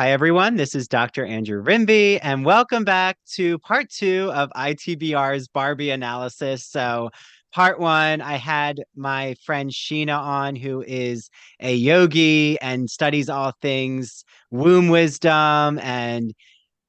Hi, everyone. This is Dr. Andrew Rimby, and welcome back to part two of ITBR's Barbie analysis. Part one, I had my friend Sheena on, who is a yogi and studies all things womb wisdom and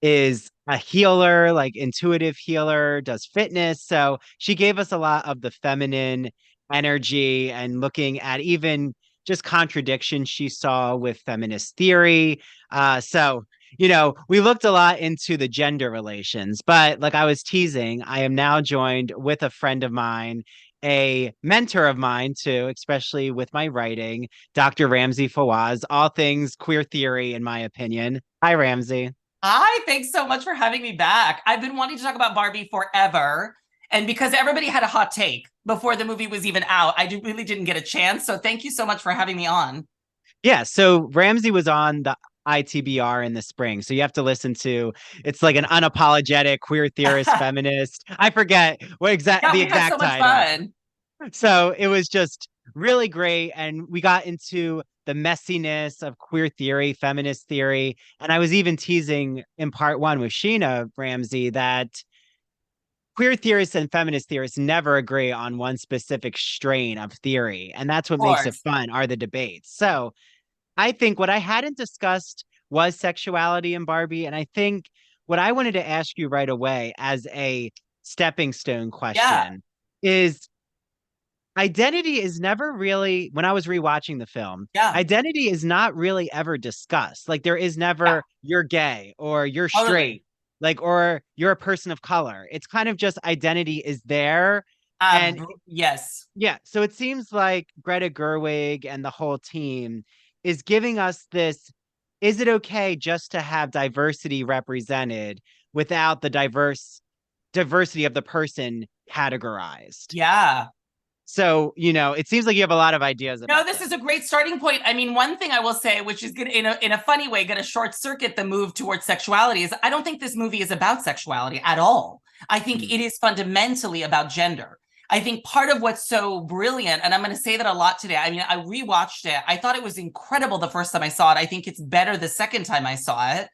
is a healer, like intuitive healer, does fitness. So she gave us a lot of the feminine energy and looking at even just contradictions she saw with feminist theory. We looked a lot into the gender relations, but like I was teasing, I am now joined with a friend of mine, a mentor of mine too, especially with my writing, Dr. Ramzi Fawaz, all things queer theory, in my opinion. Hi, Ramzi. Hi, thanks so much for having me back. I've been wanting to talk about Barbie forever. And because everybody had a hot take before the movie was even out, really didn't get a chance. So thank you so much for having me on. Yeah, so Ramsey was on the ITBR in the spring. So you have to listen to it's like an unapologetic queer theorist Yeah, feminist. I forget what exact the we had so exact much title. fun. So it was just really great and we got into the messiness of queer theory, feminist theory, and I was even teasing in part 1 with Sheena Ramsey that queer theorists and feminist theorists never agree on one specific strain of theory, and that's Of what makes it course. fun are the debates. So I think what I hadn't discussed was sexuality in Barbie. And I think what I wanted to ask you right away as a stepping stone Yeah, question is identity is never really, when I was rewatching the film, yeah, identity is not really ever discussed. Like there is yeah, never you're gay or you're straight, totally. like, or you're a person of color. It's kind of just identity is there. And Yes. yeah, so it seems like Greta Gerwig and the whole team is giving us this, is it okay just to have diversity represented without the diversity of the person categorized? Yeah. So, it seems like you have a lot of ideas No, about this this. is a great starting point. I mean, one thing I will say, which is gonna, in a funny way, gonna short circuit the move towards sexuality, is I don't think this movie is about sexuality at all. I think Mm. it is fundamentally about gender. I think part of what's so brilliant, and I'm going to say that a lot today. I mean, I rewatched it. I thought it was incredible the first time I saw it. I think it's better the second time I saw it.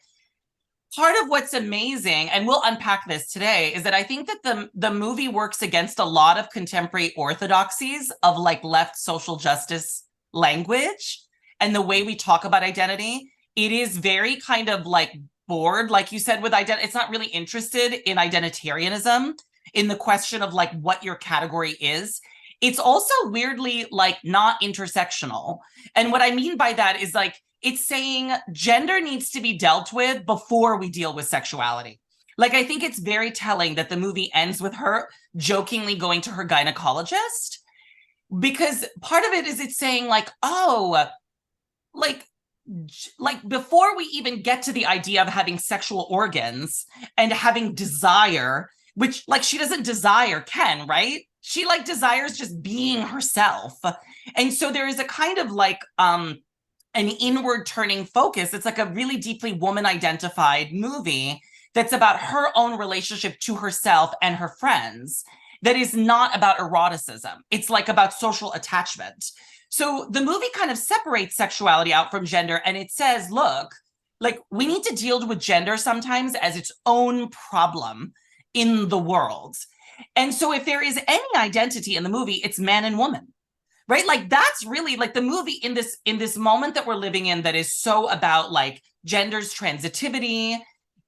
Part of what's amazing, and we'll unpack this today, is that I think that the movie works against a lot of contemporary orthodoxies of like left social justice language and the way we talk about identity. It is very kind of like bored, like you said, with identity. It's not really interested in identitarianism, in the question of like what your category is. It's also weirdly like not intersectional. And what I mean by that is like it's saying gender needs to be dealt with before we deal with sexuality. Like, I think it's very telling that the movie ends with her jokingly going to her gynecologist because part of it is it's saying, like, oh, like, like before we even get to the idea of having sexual organs and having desire, which like she doesn't desire Ken, right? She like desires just being herself. And so there is a kind of like an inward turning focus. It's like a really deeply woman identified movie that's about her own relationship to herself and her friends, that is not about eroticism. It's like about social attachment. So the movie kind of separates sexuality out from gender and it says, look, like we need to deal with gender sometimes as its own problem in the world. And so if there is any identity in the movie, it's man and woman, right? Like that's really like the movie in this moment that we're living in that is so about like gender's transitivity,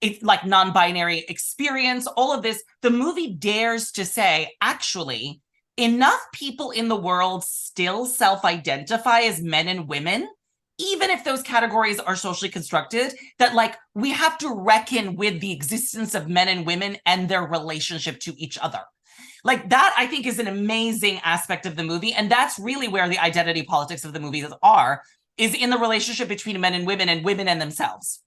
it's like non-binary experience, all of this. The movie dares to say, actually, enough people in the world still self-identify as men and women, even if those categories are socially constructed, that like we have to reckon with the existence of men and women and their relationship to each other. Like that, I think, is an amazing aspect of the movie. And that's really where the identity politics of the movies are, is in the relationship between men and women and themselves.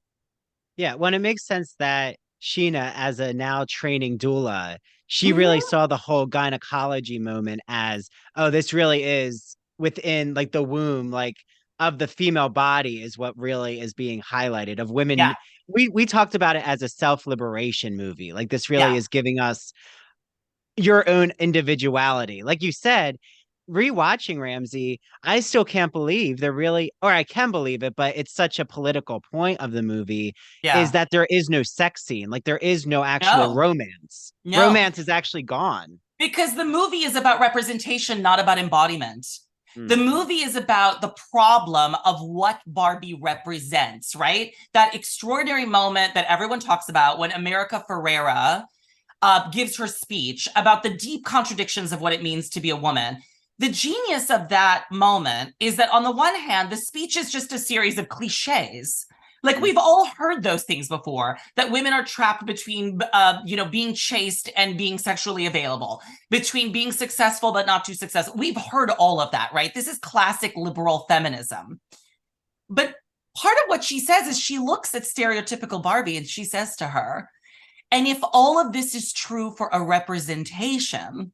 Yeah, when it makes sense that Sheena, as a now training doula, she really Mm-hmm. saw the whole gynecology moment as, oh, this really is within like the womb, like of the female body is what really is being highlighted of women. Yeah, We talked about it as a self-liberation movie. Like this really yeah, is giving us your own individuality. Like you said, rewatching Ramsey, I still can't believe they're really, or I can believe it, but it's such a political point of the movie is Yeah. that there is no sex scene. Like there is no actual No, romance. no. Romance is actually gone. Because the movie is about representation, not about embodiment. The Mm, movie is about the problem of what Barbie represents, right? That extraordinary moment that everyone talks about when America Ferrera gives her speech about the deep contradictions of what it means to be a woman. The genius of that moment is that on the one hand, the speech is just a series of cliches. Like mm. we've all heard those things before, that women are trapped between, being chaste and being sexually available, between being successful but not too successful. We've heard all of that, right? This is classic liberal feminism. But part of what she says is she looks at stereotypical Barbie and she says to her, and if all of this is true for a representation,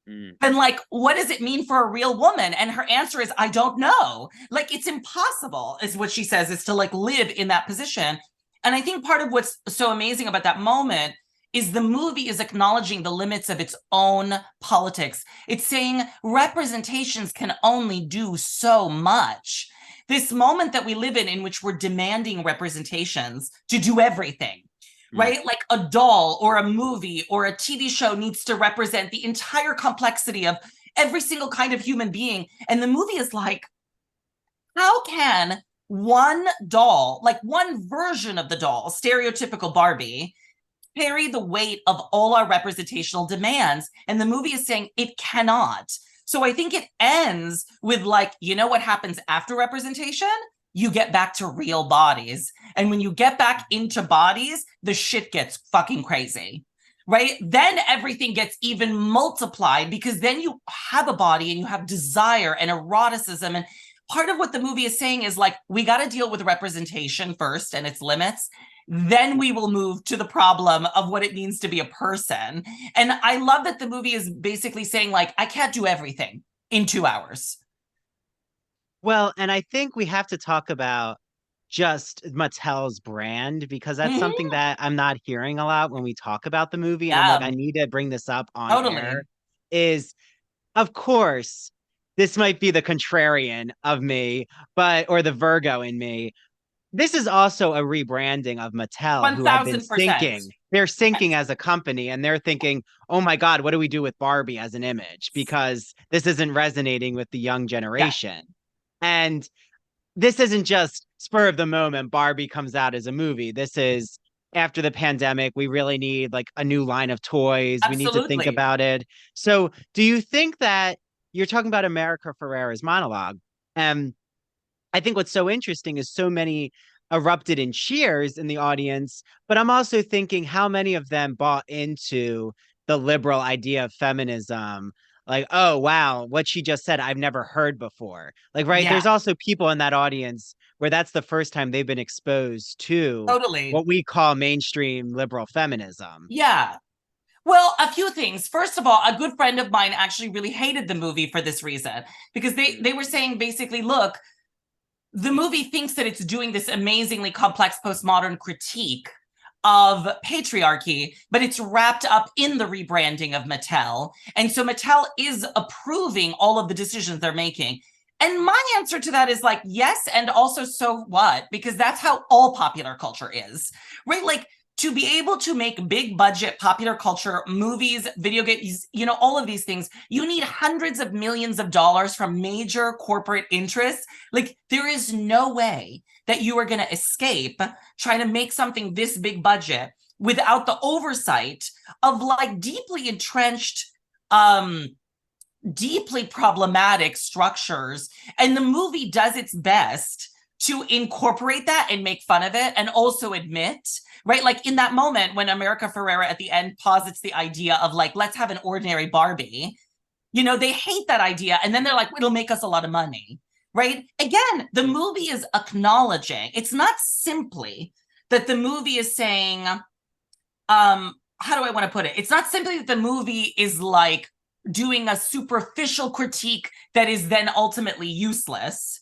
Mm. then like, what does it mean for a real woman? And her answer is, I don't know. Like, it's impossible, is what she says, is to like live in that position. And I think part of what's so amazing about that moment is the movie is acknowledging the limits of its own politics. It's saying representations can only do so much. This moment that we live in which we're demanding representations to do everything, Mm. right? Like a doll or a movie or a TV show needs to represent the entire complexity of every single kind of human being. And the movie is like, how can one doll, like one version of the doll, stereotypical Barbie, carry the weight of all our representational demands? And the movie is saying it cannot. So I think it ends with like, you know what happens after representation? You get back to real bodies. And when you get back into bodies, the shit gets fucking crazy, right? Then everything gets even multiplied because then you have a body and you have desire and eroticism. And part of what the movie is saying is like, we got to deal with representation first and its limits. Then we will move to the problem of what it means to be a person. And I love that the movie is basically saying like, I can't do everything in 2 hours. Well, and I think we have to talk about just Mattel's brand because that's something Mm-hmm. that I'm not hearing a lot when we talk about the movie. And I'm like, Yeah, I need to bring this up on air. totally. Is of course, this might be the contrarian of me, but or the Virgo in me. This is also a rebranding of Mattel, who have been 1000%. sinking. They're sinking Yes. as a company, and they're thinking, "Oh my God, what do we do with Barbie as an image? Because this isn't resonating with the young Yeah, generation." And this isn't just spur of the moment. Barbie comes out as a movie. This is after the pandemic. We really need like a new line of toys. We need to think absolutely. about it. So, do you think that you're talking about America Ferrera's monologue? And I think what's so interesting is so many erupted in cheers in the audience, but I'm also thinking how many of them bought into the liberal idea of feminism. Like, oh, wow, what she just said, I've never heard before. Like, right, Yeah, there's also people in that audience where that's the first time they've been exposed to totally. what we call mainstream liberal feminism. Yeah. Well, a few things. First of all, a good friend of mine actually really hated the movie for this reason because they were saying basically, look, the movie thinks that it's doing this amazingly complex postmodern critique of patriarchy, but it's wrapped up in the rebranding of Mattel. And so Mattel is approving all of the decisions they're making. And my answer to that is like, yes, and also so what? Because that's how all popular culture is, right? Like to be able to make big budget popular culture movies, video games, all of these things, you need hundreds of millions of dollars from major corporate interests. Like there is no way that you are going to escape trying to make something this big budget without the oversight of like deeply entrenched, deeply problematic structures. And the movie does its best to incorporate that and make fun of it and also admit, right? Like in that moment when America Ferrera at the end posits the idea of like, let's have an ordinary Barbie, they hate that idea. And then they're like, it'll make us a lot of money, right? Again, the movie is acknowledging, it's not simply that the movie is saying, how do I want to put it? It's not simply that the movie is like doing a superficial critique that is then ultimately useless.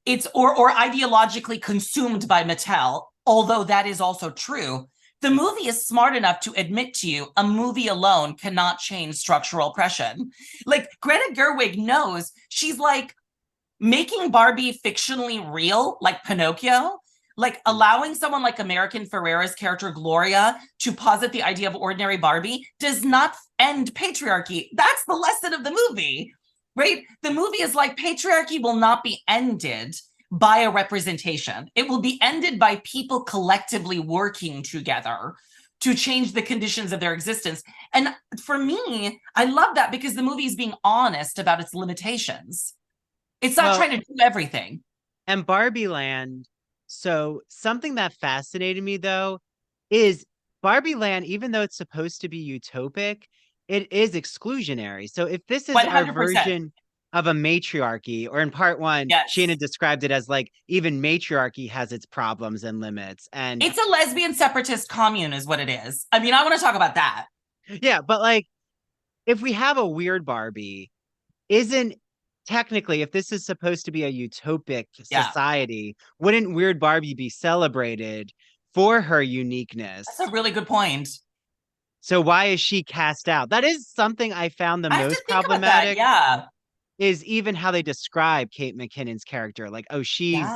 It's or ideologically consumed by Mattel, although that is also true. The movie is smart enough to admit to you a movie alone cannot change structural oppression. Like Greta Gerwig knows she's like making Barbie fictionally real, like Pinocchio, like allowing someone like American Ferrera's character Gloria to posit the idea of ordinary Barbie does not end patriarchy. That's the lesson of the movie, right? The movie is like patriarchy will not be ended by a representation. It will be ended by people collectively working together to change the conditions of their existence. And for me, I love that because the movie is being honest about its limitations. It's not trying to do everything. And Barbie Land, so something that fascinated me though is Barbie Land, even though it's supposed to be utopic, it is exclusionary. So if this is our 100%. version of a matriarchy, or in part one, Yes. Sheena described it as like even matriarchy has its problems and limits. And it's a lesbian separatist commune is what it is. I mean, I want to talk about that. yeah, but like if we have a weird Barbie, isn't technically, if this is supposed to be a utopic society, wouldn't Weird Barbie be celebrated for her uniqueness? That's a really good point. So why is she cast out? That is something I found the most problematic. Yeah. Is even how they describe Kate McKinnon's character. Like, oh, she's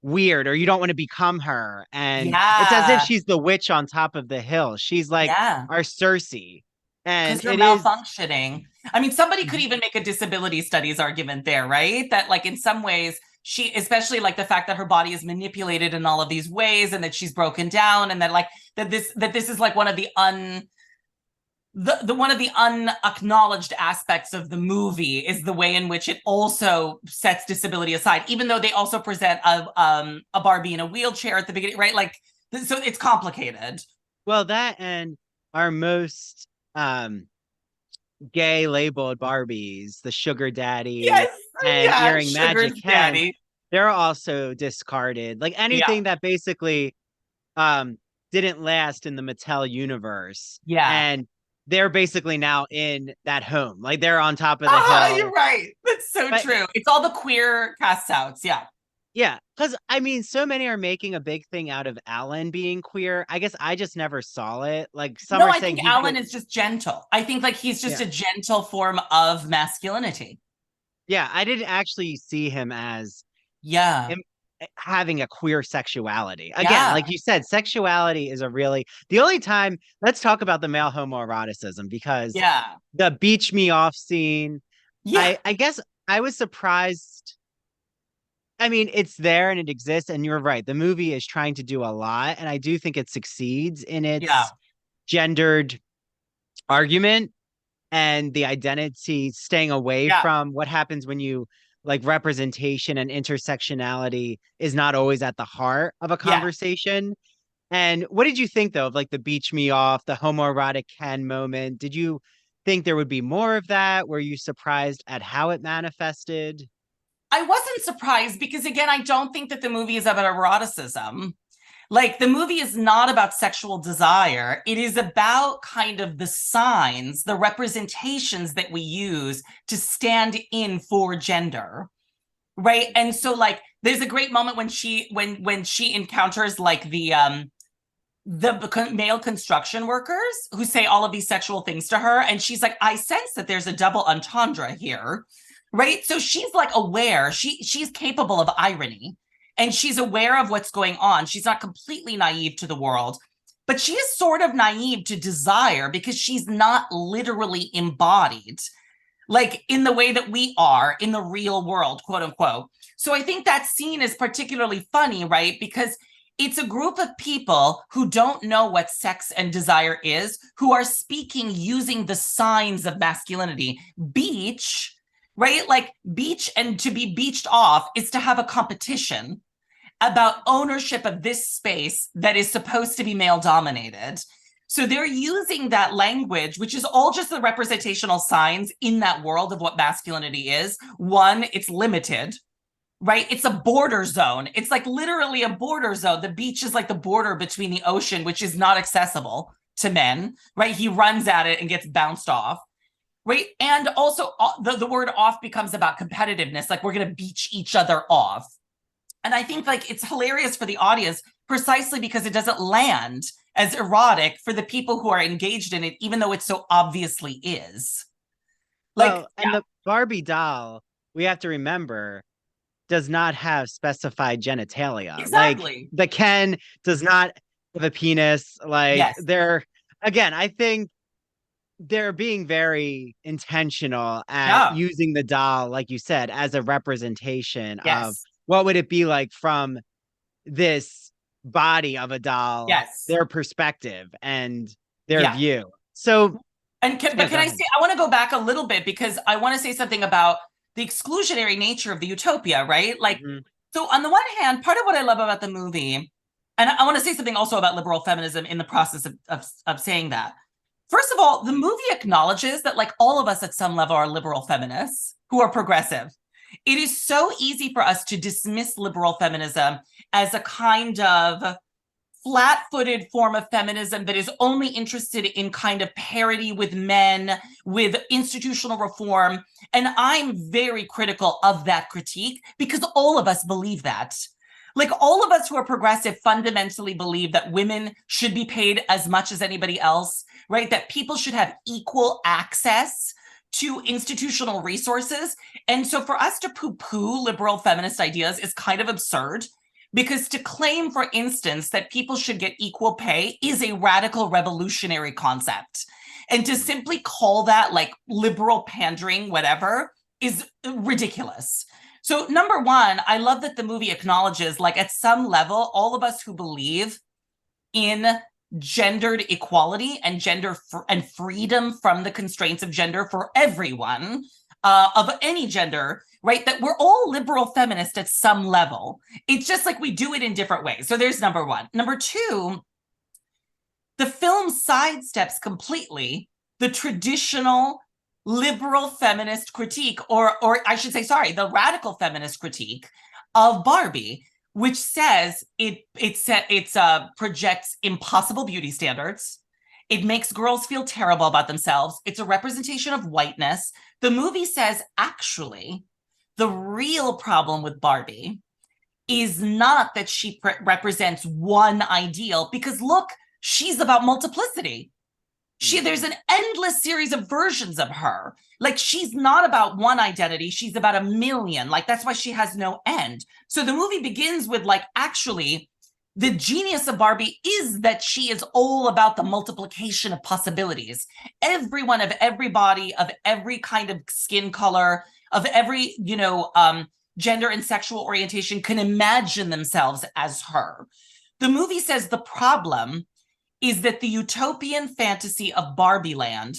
weird, or you don't want to become her. And it's as if she's the witch on top of the hill. She's like our Cersei. And because you're malfunctioning. I mean, somebody could even make a disability studies argument there, right? That like in some ways she, especially like the fact that her body is manipulated in all of these ways and that she's broken down and that like that this is like one of the one of the unacknowledged aspects of the movie is the way in which it also sets disability aside, even though they also present a Barbie in a wheelchair at the beginning, right? Like, so it's complicated. Well, that and our most gay labeled Barbies, the Sugar Daddy and Earring Magic Ken, they're also discarded. Like anything that basically didn't last in the Mattel universe. And they're basically now in that home. Like they're on top of the hill. You're right. That's so true. It's all the queer cast outs. Yeah. Yeah. Because I mean, so many are making a big thing out of Alan being queer. I guess I just never saw it. Like some are saying Alan is just gentle. I think like he's just a gentle form of masculinity. Yeah. I didn't actually see him as having a queer sexuality. Again, like you said, sexuality is a really the only time. Let's talk about the male homoeroticism because the beach me off scene. I guess I was surprised. I mean, it's there and it exists, and you're right. The movie is trying to do a lot, and I do think it succeeds in its gendered argument and the identity, staying away from what happens when you like representation and intersectionality is not always at the heart of a conversation. And what did you think though of like the beach me off, the homoerotic Ken moment? Did you think there would be more of that? Were you surprised at how it manifested? I wasn't surprised because again, I don't think that the movie is about eroticism. Like the movie is not about sexual desire. It is about kind of the signs, the representations that we use to stand in for gender. Right. And so like there's a great moment when she encounters like the male construction workers who say all of these sexual things to her. And she's like, I sense that there's a double entendre here. Right. So she's like aware, she's capable of irony. And she's aware of what's going on. She's not completely naive to the world, but she is sort of naive to desire because she's not literally embodied, like in the way that we are in the real world, quote unquote. So I think that scene is particularly funny, right? Because it's a group of people who don't know what sex and desire is, who are speaking using the signs of masculinity. Beach, right? Like beach, and to be beached off is to have a competition about ownership of this space that is supposed to be male dominated. So they're using that language, which is all just the representational signs in that world of what masculinity is. One, it's limited, right? It's a border zone. It's like literally a border zone. The beach is like the border between the ocean, which is not accessible to men, right? He runs at it and gets bounced off. Right. And also the word off becomes about competitiveness. Like we're going to beach each other off. And I think like it's hilarious for the audience precisely because it doesn't land as erotic for the people who are engaged in it, even though it so obviously is. Like, Well, and the Barbie doll, we have to remember, does not have specified genitalia. Like exactly. the Ken does not have a penis. Like Yes. they're again, I think they're being very intentional at Yeah. using the doll, like you said, as a representation of Yes. what would it be like from this body of a doll, Yes. their perspective and their Yeah. view. So But yeah, can go I ahead. say, I want to go back a little bit because I want to say something about the exclusionary nature of the utopia, right? Like, Mhm. so on the one hand, part of what I love about the movie, and I want to say something also about liberal feminism in the process of saying that. First of all, the movie acknowledges that, like, all of us at some level are liberal feminists who are progressive. It is so easy for us to dismiss liberal feminism as a kind of flat-footed form of feminism that is only interested in kind of parity with men, with institutional reform. And I'm very critical of that critique because all of us believe that. Like, all of us who are progressive fundamentally believe that women should be paid as much as anybody else, right? That people should have equal access to institutional resources. And so for us to poo-poo liberal feminist ideas is kind of absurd, because to claim, for instance, that people should get equal pay is a radical revolutionary concept. And to simply call that like liberal pandering, whatever, is ridiculous. So, number one, I love that the movie acknowledges, like, at some level, all of us who believe in gendered equality and and freedom from the constraints of gender for everyone of any gender, right? That we're all liberal feminist at some level. It's just like we do it in different ways. So there's number one. Number two, the film sidesteps completely the traditional liberal feminist critique, or I should say, sorry, the radical feminist critique of Barbie, which says it projects impossible beauty standards. It makes girls feel terrible about themselves. It's a representation of whiteness. The movie says, actually, the real problem with Barbie is not that she represents one ideal, because look, she's about multiplicity. There's an endless series of versions of her. Like, she's not about one identity, she's about a million. Like, that's why she has no end. So the movie begins with, like, actually, the genius of Barbie is that she is all about the multiplication of possibilities. Everyone of every body, of every kind of skin color, of every, gender and sexual orientation can imagine themselves as her. The movie says the problem is that the utopian fantasy of Barbie Land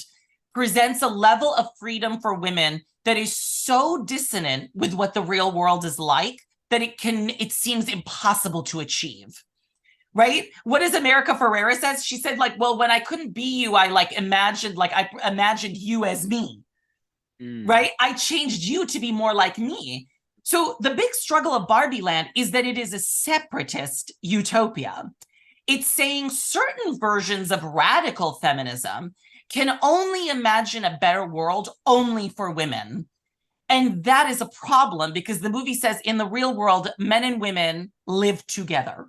presents a level of freedom for women that is so dissonant with what the real world is like that it seems impossible to achieve. Right? What does America Ferrera says? She said, like, well, when I couldn't be you, I imagined you as me. Mm. Right? I changed you to be more like me. So the big struggle of Barbie Land is that it is a separatist utopia. It's saying certain versions of radical feminism can only imagine a better world only for women. And that is a problem because the movie says in the real world, men and women live together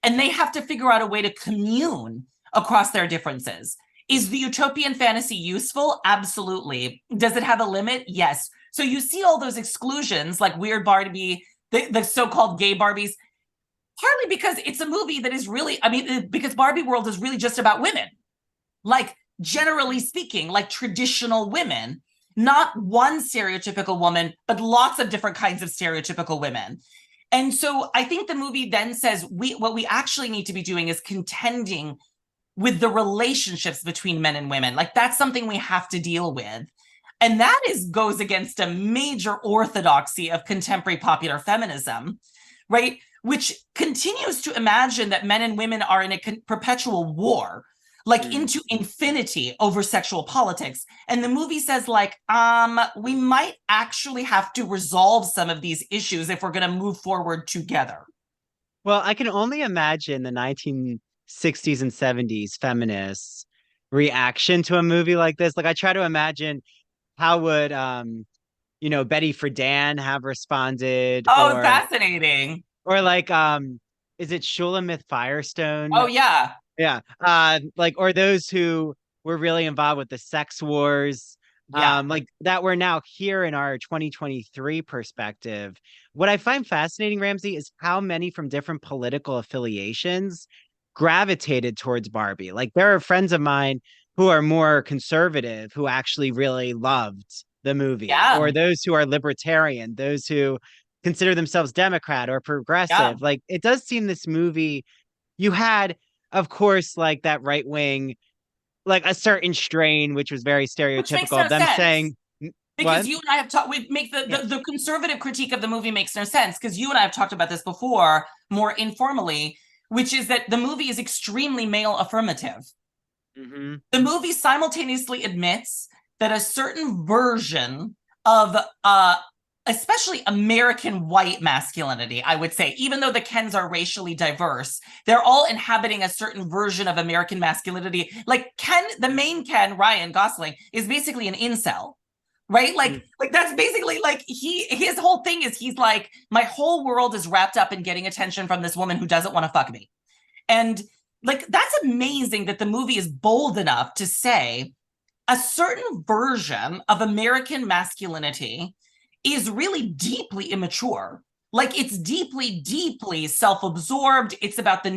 and they have to figure out a way to commune across their differences. Is the utopian fantasy useful? Absolutely. Does it have a limit? Yes. So you see all those exclusions, like Weird Barbie, the so-called gay Barbies, partly because it's a movie that is really, because Barbie World is really just about women. Like, generally speaking, like traditional women, not one stereotypical woman, but lots of different kinds of stereotypical women. And so I think the movie then says what we actually need to be doing is contending with the relationships between men and women. Like, that's something we have to deal with. And that goes against a major orthodoxy of contemporary popular feminism, right? Which continues to imagine that men and women are in a perpetual war, like into infinity over sexual politics. And the movie says, like, we might actually have to resolve some of these issues if we're going to move forward together. Well, I can only imagine the 1960s and 70s feminists' reaction to a movie like this. Like I try to imagine how would Betty Friedan have responded, Oh, or fascinating. like is it Shulamith Firestone Oh, yeah. Yeah. Like, or those who were really involved with the sex wars, Yeah, like that we're now here in our 2023 perspective. What I find fascinating, Ramsey, is how many from different political affiliations gravitated towards Barbie. Like, there are friends of mine who are more conservative who actually really loved the movie, yeah, or those who are libertarian, those who consider themselves Democrat or yeah. progressive. Like, it does seem this movie, you had, of course, like that right wing, like a certain strain, which was very Which makes stereotypical of no them sense. saying, Because what? you and I have talked, we make Yeah. the conservative critique of the movie makes no sense because you and I have talked about this before more informally, which is that the movie is extremely male affirmative. Hmm. The movie simultaneously admits that a certain version of especially American white masculinity, I would say, even though the Kens are racially diverse, they're all inhabiting a certain version of American masculinity. Like Ken, the main Ken, Ryan Gosling, is basically an incel, right? Like that's basically like his whole thing is he's like, my whole world is wrapped up in getting attention from this woman who doesn't want to fuck me. And like that's amazing that the movie is bold enough to say a certain version of American masculinity is really deeply immature. Like it's deeply, deeply self-absorbed. It's about the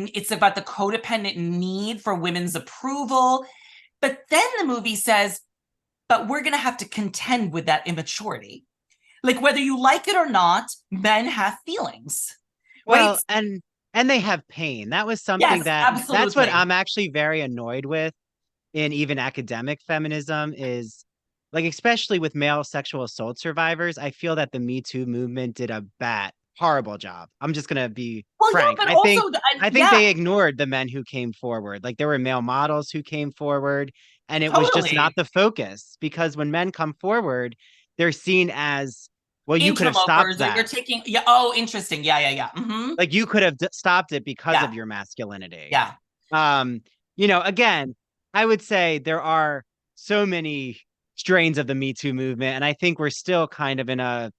codependent need for women's approval. But then the movie says, but we're gonna have to contend with that immaturity. Like whether you like it or not, men have feelings, right? Well, and they have pain. That was something Yes, that's what absolutely. I'm actually very annoyed with in even academic feminism is, like, especially with male sexual assault survivors. I feel that the Me Too movement did a horrible job. I'm just gonna be Well, yeah, frank. but also, I think yeah, they ignored the men who came forward. Like, there were male models who came forward, and it was just not totally. the focus, because when men come forward, they're seen as, well, you could have stopped Interlopers, or you're that. taking, yeah, oh, interesting. Yeah, yeah, yeah. Like, you could have stopped it because Yeah, of your masculinity. yeah. Um, again, I would say there are so many strains of the Me Too movement, and I think we're still kind of in a,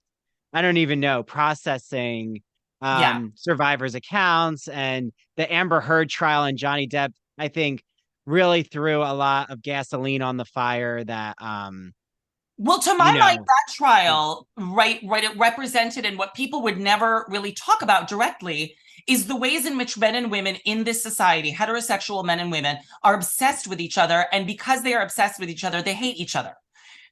I don't even know, processing Yeah. survivors' accounts, and the Amber Heard trial and Johnny Depp, I think, really threw a lot of gasoline on the fire that Well, to you my mind, know, that trial, right, it represented, and what people would never really talk about directly is the ways in which men and women in this society, heterosexual men and women, are obsessed with each other. And because they are obsessed with each other, they hate each other.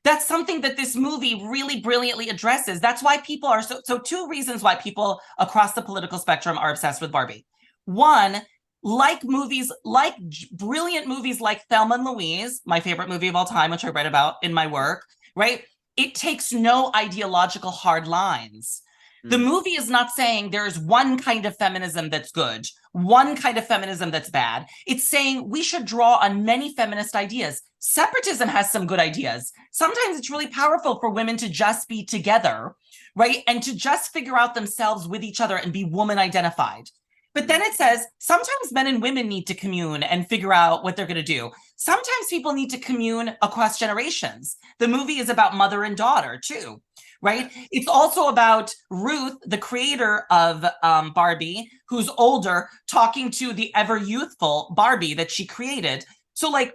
That's something that this movie really brilliantly addresses. That's why people are so two reasons why people across the political spectrum are obsessed with Barbie. One, like movies, like brilliant movies like Thelma and Louise, my favorite movie of all time, which I read about in my work, right? It takes no ideological hard lines. The mm, movie is not saying there's one kind of feminism that's good, one kind of feminism that's bad. It's saying we should draw on many feminist ideas. Separatism has some good ideas. Sometimes it's really powerful for women to just be together, right? And to just figure out themselves with each other and be woman identified. But then mm. it says sometimes men and women need to commune and figure out what they're going to do. Sometimes people need to commune across generations. The movie is about mother and daughter, too, right? Yes. It's also about Ruth, the creator of Barbie, who's older, talking to the ever youthful Barbie that she created. So, like,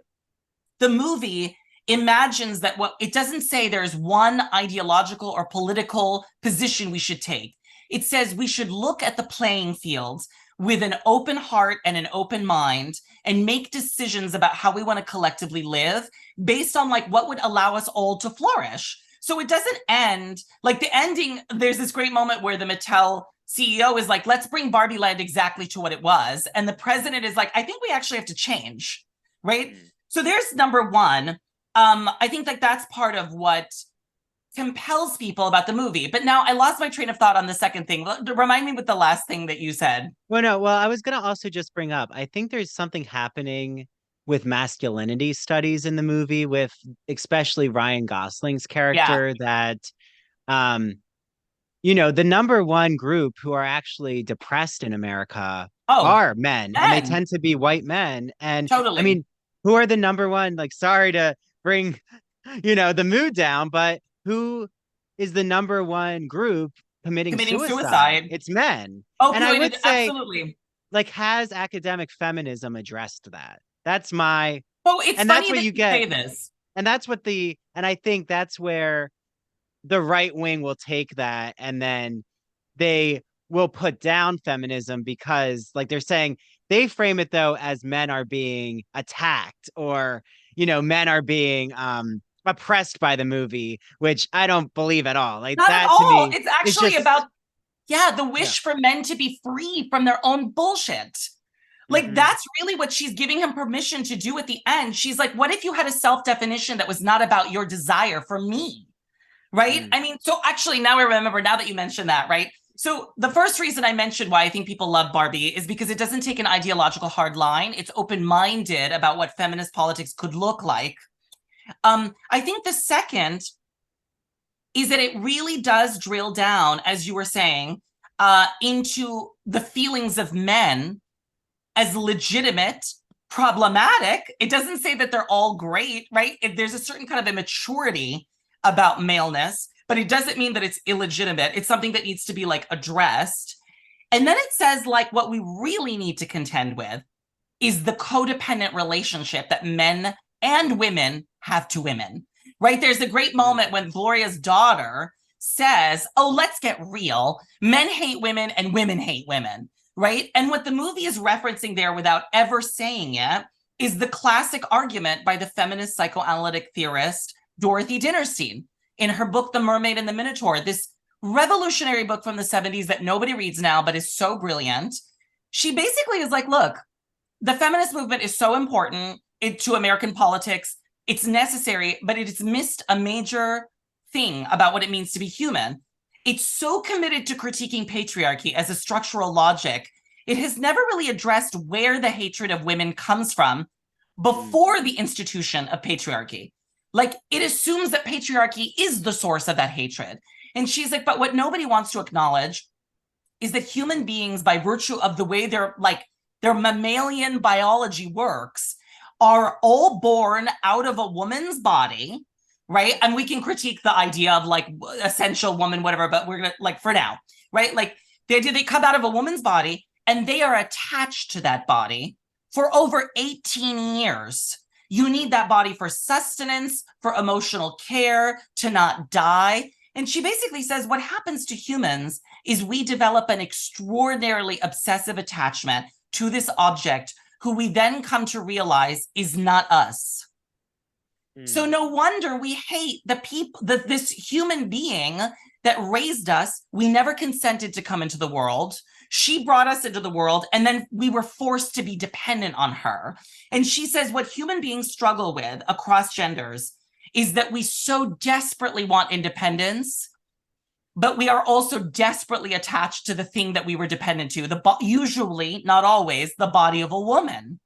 the movie imagines that what it doesn't say there's one ideological or political position we should take. It says we should look at the playing fields with an open heart and an open mind and make decisions about how we want to collectively live based on like what would allow us all to flourish. So it doesn't end like the ending. There's this great moment where the Mattel CEO is like, let's bring Barbie Land exactly to what it was. And the president is like, I think we actually have to change, right? Mm. So there's number one. I think like that's part of what compels people about the movie. But now I lost my train of thought on the second thing. Remind me with the last thing that you said. Well, no, well, I was gonna also just bring up, I think there's something happening with masculinity studies in the movie, with especially Ryan Gosling's Yeah. character, that um, the number one group who are actually depressed in America Oh, are men, and they men. tend to be white men. And I Totally. mean, who are the number one? Like, sorry to bring, the mood down, but who is the number one group committing Committing suicide? suicide. It's men. And I would Opioid, say, absolutely. like, has academic feminism addressed that? That's my, Oh, it's and that's funny what that you you get. say this. And that's what and I think that's where the right wing will take that, and then they will put down feminism because, like, they're saying, they frame it though as men are being attacked, or, men are being oppressed by the movie, which I don't believe at all. Like, Not at that to all. me It's is actually just, about, yeah, the yeah. wish for men to be free from their own bullshit. Like, Hmm. that's really what she's giving him permission to do at the end. She's like, what if you had a self-definition that was not about your desire for me? Right? Mm. I mean, so actually, now I remember, now that you mentioned that, right? So the first reason I mentioned why I think people love Barbie is because it doesn't take an ideological hard line. It's open-minded about what feminist politics could look like. I think the second is that it really does drill down, as you were saying, into the feelings of men as legitimate, problematic. It doesn't say that they're all great, right? There's a certain kind of immaturity about maleness, but it doesn't mean that it's illegitimate. It's something that needs to be like addressed. And then it says, like, what we really need to contend with is the codependent relationship that men and women have to women, right? There's a great moment when Gloria's daughter says, oh, let's get real. Men hate women and women hate women, right? And what the movie is referencing there without ever saying it is the classic argument by the feminist psychoanalytic theorist Dorothy Dinnerstein in her book, The Mermaid and the Minotaur, this revolutionary book from the 70s that nobody reads now, but is so brilliant. She basically is like, look, the feminist movement is so important to American politics. It's necessary, but it has missed a major thing about what it means to be human. It's so committed to critiquing patriarchy as a structural logic. It has never really addressed where the hatred of women comes from before the institution of patriarchy. Like, it assumes that patriarchy is the source of that hatred. And she's like, but what nobody wants to acknowledge is that human beings, by virtue of the way their mammalian biology works, are all born out of a woman's body, right? And we can critique the idea of like essential woman, whatever, but we're gonna, like, for now, right? Like, they come out of a woman's body and they are attached to that body for over 18 years. You need that body for sustenance, for emotional care, to not die. And she basically says what happens to humans is we develop an extraordinarily obsessive attachment to this object who we then come to realize is not us. So no wonder we hate the people, this human being that raised us. We never consented to come into the world. She brought us into the world, and then we were forced to be dependent on her. And she says what human beings struggle with across genders is that we so desperately want independence, but we are also desperately attached to the thing that we were dependent to, usually, not always, the body of a woman.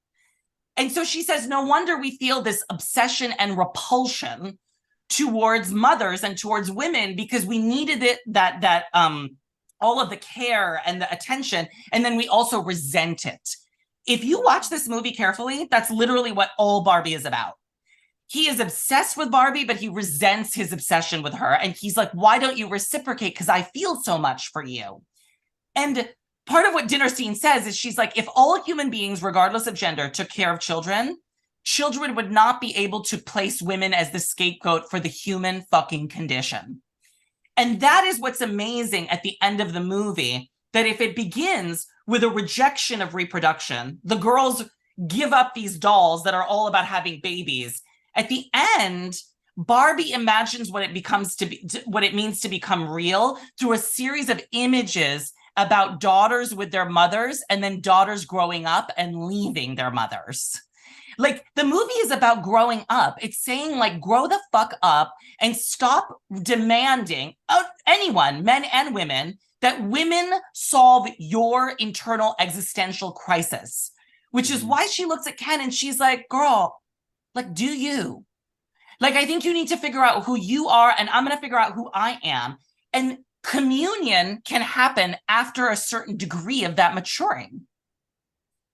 And so she says, no wonder we feel this obsession and repulsion towards mothers and towards women, because we needed it, that all of the care and the attention, and then we also resent it. If you watch this movie carefully, that's literally what all Barbie is about. He is obsessed with Barbie, but he resents his obsession with her. And he's like, why don't you reciprocate? Because I feel so much for you. And part of what Dinnerstein says is, she's like, if all human beings, regardless of gender, took care of children, children would not be able to place women as the scapegoat for the human fucking condition. And that is what's amazing at the end of the movie, that if it begins with a rejection of reproduction, the girls give up these dolls that are all about having babies. At the end, Barbie imagines what it means to become real through a series of images about daughters with their mothers, and then daughters growing up and leaving their mothers. Like, the movie is about growing up. It's saying, like, grow the fuck up and stop demanding of anyone, men and women, that women solve your internal existential crisis, which is why she looks at Ken and she's like, girl, like, do you? Like, I think you need to figure out who you are, and I'm going to figure out who I am. And communion can happen after a certain degree of that maturing.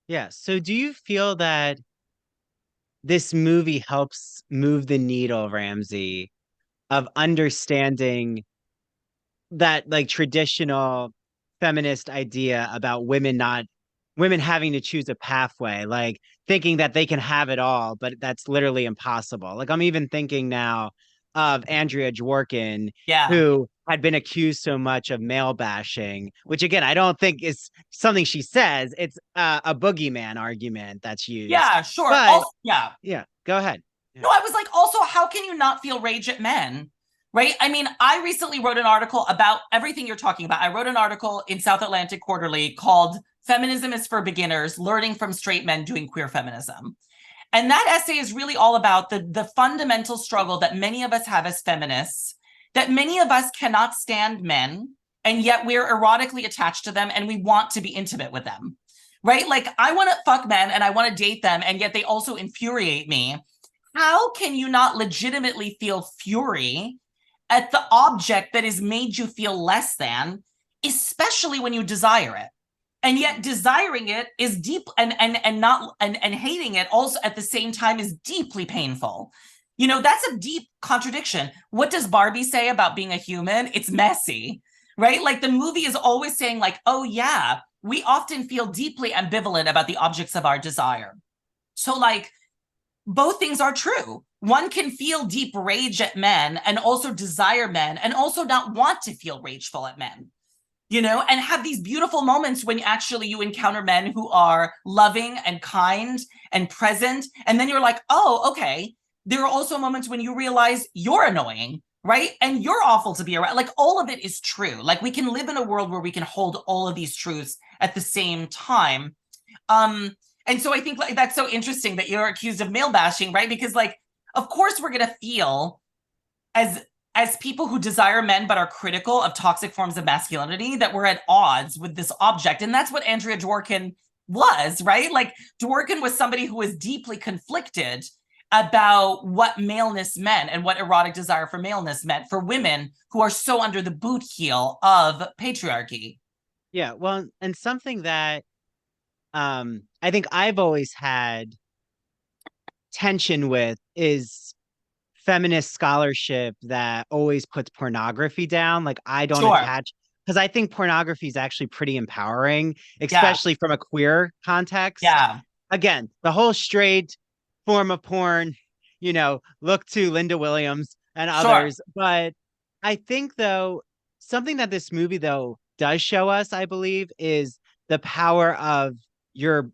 Yeah. So do you feel that this movie helps move the needle, Ramsey, of understanding that, like, traditional feminist idea about women not women having to choose a pathway, like thinking that they can have it all, but that's literally impossible. Like I'm even thinking now of Andrea Dworkin, Yeah. who had been accused so much of male bashing, which again, I don't think is something she says. It's a boogeyman argument that's used. Yeah, sure. But Also, yeah. yeah, go ahead. Yeah. No, I was like, also, how can you not feel rage at men? Right? I mean, I recently wrote an article about everything you're talking about. I wrote an article in South Atlantic Quarterly called Feminism is for Beginners, Learning from Straight Men Doing Queer Feminism. And that essay is really all about the fundamental struggle that many of us have as feminists, that many of us cannot stand men, and yet we're erotically attached to them and we want to be intimate with them, right? Like I want to fuck men and I want to date them, and yet they also infuriate me. How can you not legitimately feel fury at the object that has made you feel less than, especially when you desire it? And yet desiring it is deep, and hating it also at the same time is deeply painful. You know, that's a deep contradiction. What does Barbie say about being a human? It's messy, right? Like the movie is always saying like, oh yeah, we often feel deeply ambivalent about the objects of our desire. So like both things are true. One can feel deep rage at men and also desire men and also not want to feel rageful at men, you know, and have these beautiful moments when actually you encounter men who are loving and kind and present. And then you're like, oh, okay. There are also moments when you realize you're annoying, right? And you're awful to be around. Like all of it is true. Like we can live in a world where we can hold all of these truths at the same time. And so I think like that's so interesting that you're accused of male bashing, right? Because like, of course we're going to feel as people who desire men but are critical of toxic forms of masculinity that we're at odds with this object. And that's what Andrea Dworkin was, right? Like Dworkin was somebody who was deeply conflicted about what maleness meant and what erotic desire for maleness meant for women who are so under the boot heel of patriarchy. Yeah, well, and something that I think I've always had tension with is feminist scholarship that always puts pornography down. Like I don't Sure. attach, because I think pornography is actually pretty empowering, Yeah. especially from a queer context. Yeah. Again, the whole straight form of porn, look to Linda Williams and Sure. others. But I think though, something that this movie though does show us, I believe, is the power of your,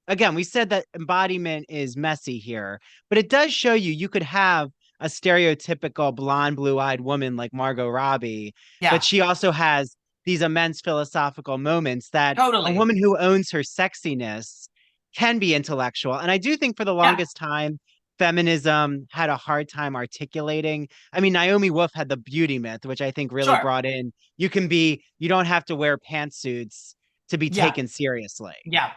again, we said that embodiment is messy here, but it does show you could have a stereotypical blonde, blue-eyed woman like Margot Robbie, but Yeah. she also has these immense philosophical moments that a Totally. woman who owns her sexiness can be intellectual. And I do think for the Yeah. longest time, feminism had a hard time articulating. I mean, Naomi Wolf had the beauty myth, which I think really Sure. brought in you don't have to wear pantsuits to be Yeah. taken seriously, Yeah.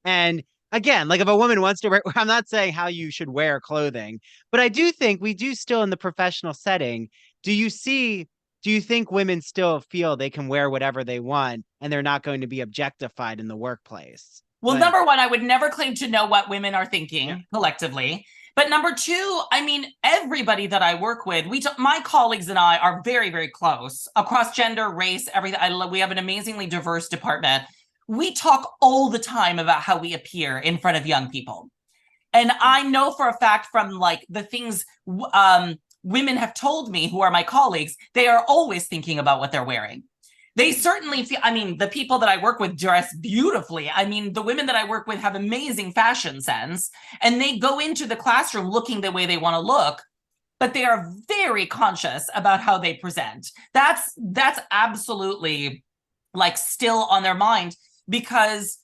And again, like if a woman wants to wear, I'm not saying how you should wear clothing, but I do think we do still in the professional setting. Do you see, do you think women still feel they can wear whatever they want and they're not going to be objectified in the workplace? Well, Like, number one, I would never claim to know what women are yeah, thinking collectively. But number two, I mean, everybody that I work with, my colleagues and I are very, very close across gender, race, everything. We have an amazingly diverse department. We talk all the time about how we appear in front of young people. And I know for a fact from like the things women have told me who are my colleagues, they are always thinking about what they're wearing. They certainly feel, I mean, the people that I work with dress beautifully. I mean, the women that I work with have amazing fashion sense, and they go into the classroom looking the way they want to look, but they are very conscious about how they present. That's absolutely like still on their mind, because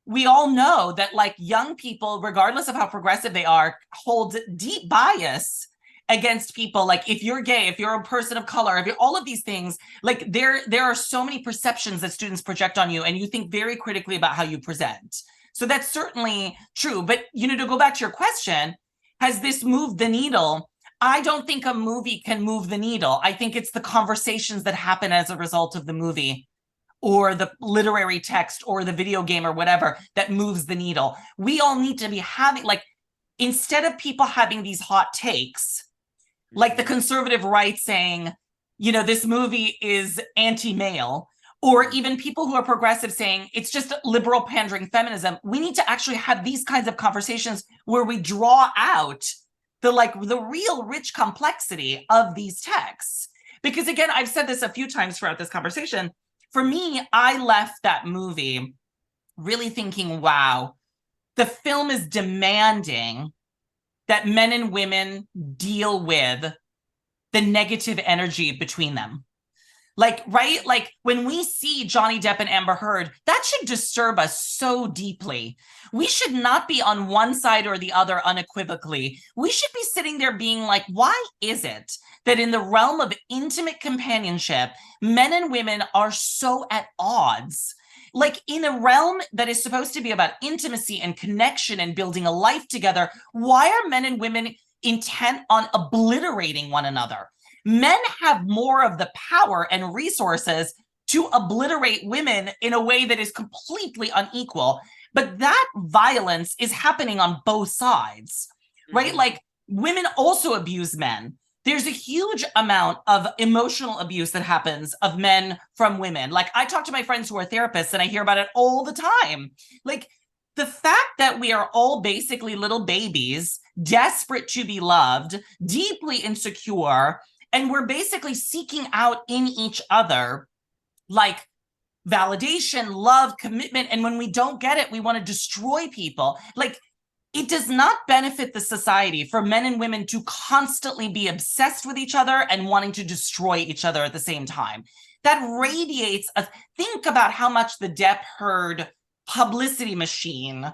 we all know that like young people, regardless of how progressive they are, hold deep bias against people. Like if you're gay, if you're a person of color, if you're all of these things, like there are so many perceptions that students project on you, and you think very critically about how you present. So that's certainly true. But to go back to your question, has this moved the needle? I don't think a movie can move the needle. I think it's the conversations that happen as a result of the movie or the literary text or the video game or whatever that moves the needle. We all need to be having, like, instead of people having these hot takes, like the conservative right saying, this movie is anti-male, or even people who are progressive saying it's just liberal pandering feminism. We need to actually have these kinds of conversations where we draw out the real rich complexity of these texts. Because again, I've said this a few times throughout this conversation. For me, I left that movie really thinking, wow, the film is demanding that men and women deal with the negative energy between them. Like, right? Like when we see Johnny Depp and Amber Heard, that should disturb us so deeply. We should not be on one side or the other unequivocally. We should be sitting there being like, why is it that in the realm of intimate companionship, men and women are so at odds? Like in a realm that is supposed to be about intimacy and connection and building a life together, why are men and women intent on obliterating one another? Men have more of the power and resources to obliterate women in a way that is completely unequal. But that violence is happening on both sides, right? Mm-hmm. Like women also abuse men. There's a huge amount of emotional abuse that happens of men from women. Like I talk to my friends who are therapists and I hear about it all the time. Like the fact that we are all basically little babies, desperate to be loved, deeply insecure, and we're basically seeking out in each other like validation, love, commitment. And when we don't get it, we want to destroy people. Like it does not benefit the society for men and women to constantly be obsessed with each other and wanting to destroy each other at the same time. That radiates think about how much the Depp Heard publicity machine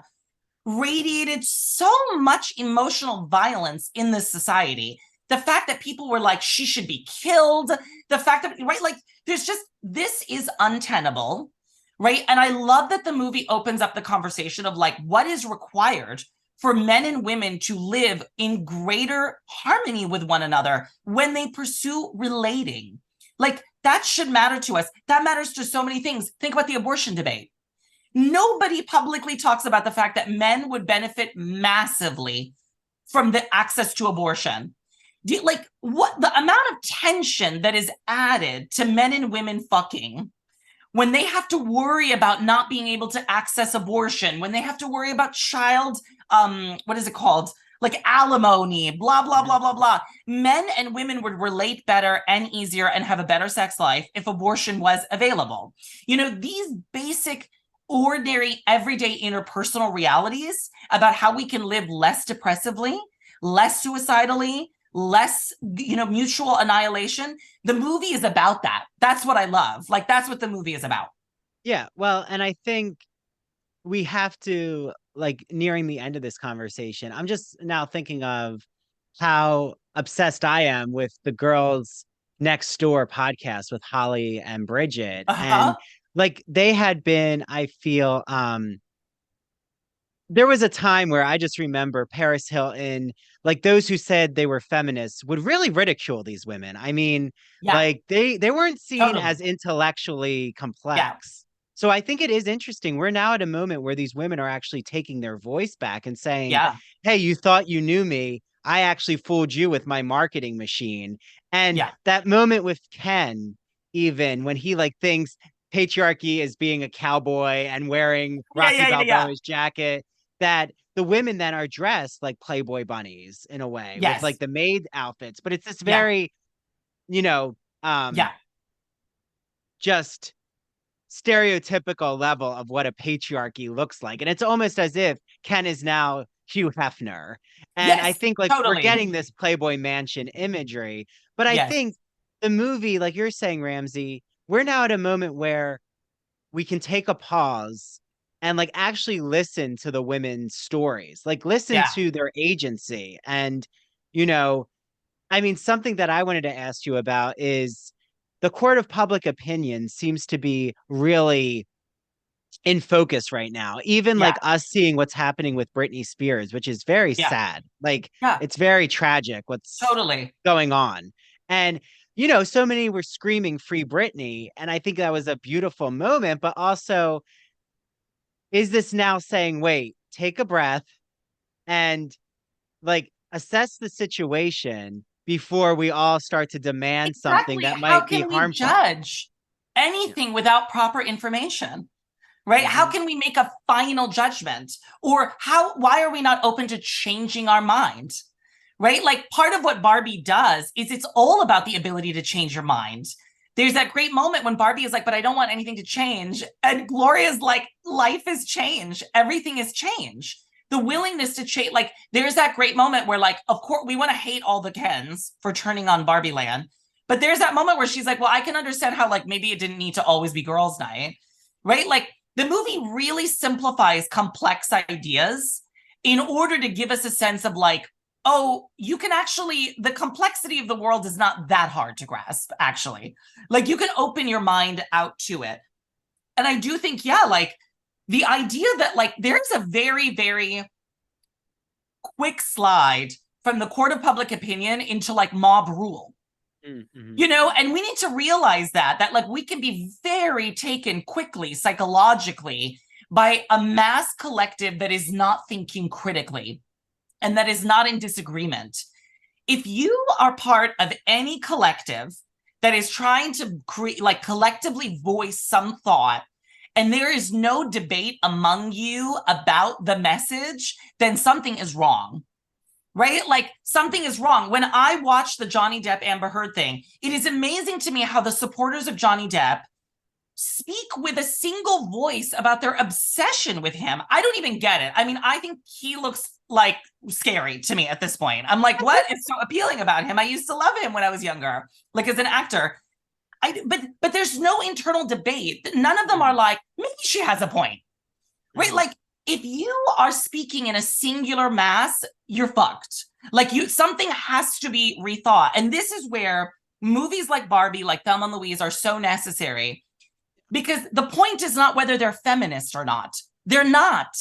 radiated so much emotional violence in this society. The fact that people were like, she should be killed. The fact that, right, like there's just, this is untenable, right? And I love that the movie opens up the conversation of like, what is required for men and women to live in greater harmony with one another when they pursue relating. Like that should matter to us. That matters to so many things. Think about the abortion debate. Nobody publicly talks about the fact that men would benefit massively from the access to abortion. Like what the amount of tension that is added to men and women fucking when they have to worry about not being able to access abortion, when they have to worry about child, what is it called? Like alimony, blah, blah, blah, blah, blah. Men and women would relate better and easier and have a better sex life if abortion was available. You know, these basic, ordinary, everyday interpersonal realities about how we can live less depressively, less suicidally, less, you know, mutual annihilation. The movie is about that. That's what I love. Like, that's what the movie is about. Yeah. Well, and I think we have to, like, nearing the end of this conversation, I'm just now thinking of how obsessed I am with the Girls Next Door podcast with Holly and Bridget. And like they had been, I feel, there was a time where I just remember Paris Hilton, like those who said they were feminists would really ridicule these women. I mean, like they weren't seen as intellectually complex. Yeah. So I think it is interesting. We're now at a moment where these women are actually taking their voice back and saying, hey, you thought you knew me. I actually fooled you with my marketing machine. And that moment with Ken, even when he like thinks patriarchy is being a cowboy and wearing Rocky Balboa's jacket, that the women then are dressed like Playboy bunnies in a way with like the maid outfits. But it's this very, you know, just stereotypical level of what a patriarchy looks like. And it's almost as if Ken is now Hugh Hefner. And I think like we're getting this Playboy Mansion imagery. But I think the movie, like you're saying, Ramzi, we're now at a moment where we can take a pause and like actually listen to the women's stories, like listen to their agency. And, you know, I mean, something that I wanted to ask you about is the court of public opinion seems to be really in focus right now, even like us seeing what's happening with Britney Spears, which is very sad. Like it's very tragic what's going on. And, you know, so many were screaming free Britney. And I think that was a beautiful moment, but also is this now saying, wait, take a breath and like assess the situation before we all start to demand something that might be harmful? Judge anything without proper information, right? Mm-hmm. How can we make a final judgment? Or why are we not open to changing our mind, right? Like part of what Barbie does is it's all about the ability to change your mind. There's that great moment when Barbie is like, but I don't want anything to change. And Gloria's like, life is change. Everything is change. The willingness to change, like there's that great moment where like, of course, we want to hate all the Kens for turning on Barbie Land. But there's that moment where she's like, well, I can understand how like maybe it didn't need to always be girls' night, right? Like the movie really simplifies complex ideas in order to give us a sense of like, oh, you can actually, the complexity of the world is not that hard to grasp, actually. Like you can open your mind out to it. And I do think, yeah, like the idea that like there's a very, very quick slide from the court of public opinion into like mob rule. Mm-hmm. You know, and we need to realize that like we can be very taken quickly psychologically by a mass collective that is not thinking critically and that is not in disagreement. If you are part of any collective that is trying to create, like collectively voice some thought, and there is no debate among you about the message, then something is wrong. Right? Like something is wrong. When I watch the Johnny Depp Amber Heard thing, it is amazing to me how the supporters of Johnny Depp speak with a single voice about their obsession with him. I don't even get it. I mean, I think he looks like scary to me at this point. I'm like, what is so appealing about him? I used to love him when I was younger, like as an actor. But there's no internal debate. None of them are like, maybe she has a point. Right? Like if you are speaking in a singular mass, you're fucked. Like something has to be rethought. And this is where movies like Barbie, like Thelma and Louise are so necessary, because the point is not whether they're feminist or not. They're not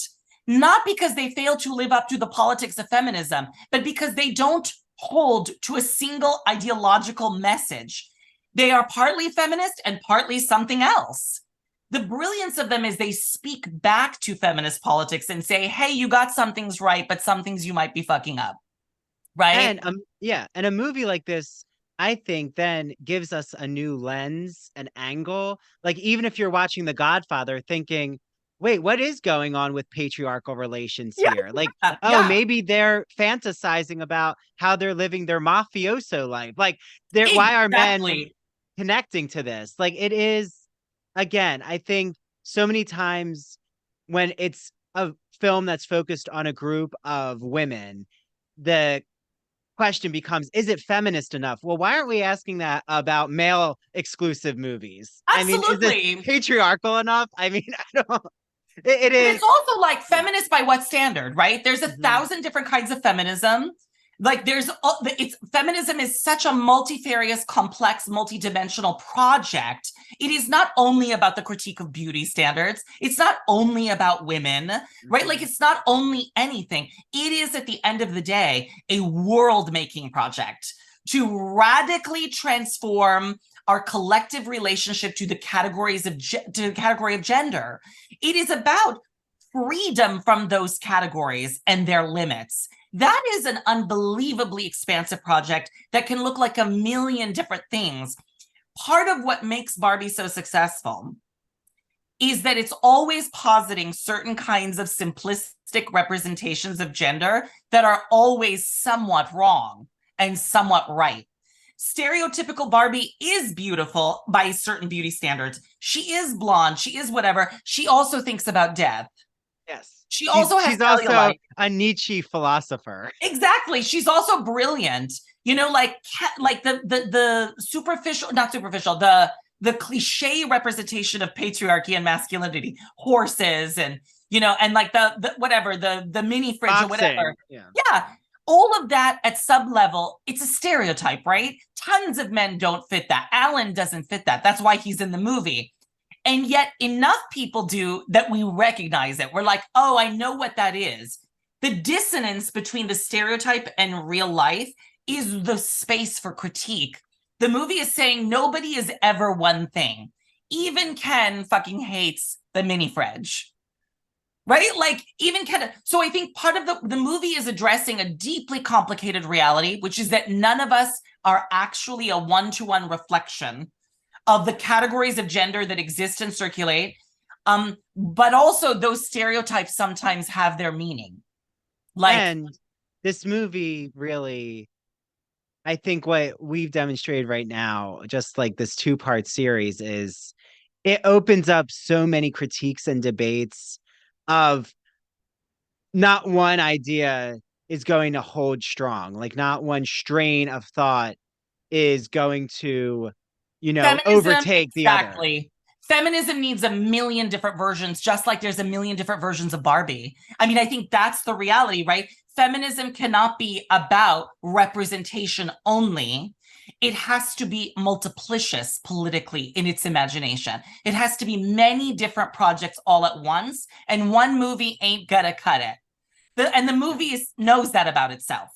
because they fail to live up to the politics of feminism, but because they don't hold to a single ideological message. They are partly feminist and partly something else. The brilliance of them is they speak back to feminist politics and say, hey, you got some things right, but some things you might be fucking up. Right? And a movie like this, I think, then gives us a new lens, an angle. Like even if you're watching The Godfather thinking, wait, what is going on with patriarchal relations here? Like, maybe they're fantasizing about how they're living their mafioso life. Like why are men connecting to this? Like it is, again, I think so many times when it's a film that's focused on a group of women, the question becomes, is it feminist enough? Well, why aren't we asking that about male exclusive movies? Absolutely. I mean, is it patriarchal enough? I mean, I don't. It is. It's also like feminist by what standard, right? There's 1,000 different kinds of feminism. Like feminism is such a multifarious, complex, multidimensional project. It is not only about the critique of beauty standards. It's not only about women, right? Like it's not only anything. It is at the end of the day, a world-making project to radically transform our collective relationship to the category of gender. It is about freedom from those categories and their limits. That is an unbelievably expansive project that can look like a million different things. Part of what makes Barbie so successful is that it's always positing certain kinds of simplistic representations of gender that are always somewhat wrong and somewhat right. Stereotypical Barbie is beautiful by certain beauty standards. She is blonde. She is whatever. She also thinks about death. Yes. She's also a Nietzsche philosopher. Exactly. She's also brilliant. You know, like the superficial, not superficial, the cliche representation of patriarchy and masculinity, horses and, you know, and like the mini fridge or whatever. Yeah. All of that at sub level, it's a stereotype, right? Tons of men don't fit that. Alan doesn't fit that. That's why he's in the movie. And yet enough people do that we recognize it. We're like, oh, I know what that is. The dissonance between the stereotype and real life is the space for critique. The movie is saying nobody is ever one thing. Even Ken fucking hates the mini fridge. Right? Like even Ken. So I think part of the movie is addressing a deeply complicated reality, which is that none of us are actually a one-to-one reflection of the categories of gender that exist and circulate. But also those stereotypes sometimes have their meaning. Like, And this movie really, I think what we've demonstrated right now, just like this two-part series, is it opens up so many critiques and debates of not one idea is going to hold strong. Like not one strain of thought is going to, feminism, overtake the other. exactly. Feminism needs a million different versions, just like there's a million different versions of Barbie. I mean, I think that's the reality, right? Feminism cannot be about representation only. It has to be multiplicious politically in its imagination. It has to be many different projects all at once, and one movie ain't gonna cut it. And the movie knows that about itself.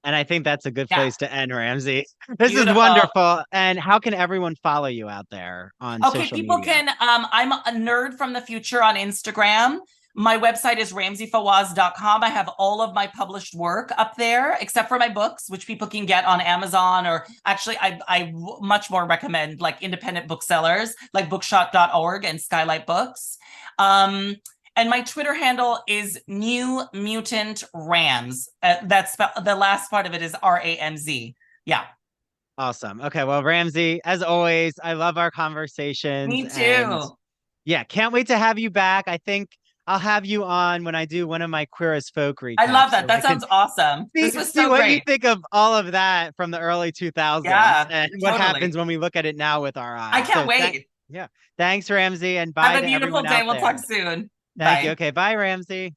And I think that's a good Yeah, place to end, Ramsey. This is beautiful. wonderful. And how can everyone follow you out there on Okay, social people media? can, I'm a nerd from the future on Instagram. My website is ramzifawaz.com. I have all of my published work up there, except for my books, which people can get on Amazon, or actually, I much more recommend like independent booksellers like bookshop.org and Skylight Books. And my Twitter handle is New Mutant Rams. That's the last part of it is RAMZ. Yeah. Awesome. Okay. Well, Ramsey, as always, I love our conversations. Me And too. yeah, can't wait to have you back. I think I'll have you on when I do one of my Queer as Folk I love recaps that. so I That can sounds awesome. This was see so what you great. think of all of that from the early 2000s Yeah, and what totally. happens when we look at it now with our I eyes. can't wait. Yeah. Thanks, Ramsey, and Have bye a to beautiful everyone day. out We'll talk there. soon. Thank you. Bye. Okay. Bye, Ramsey.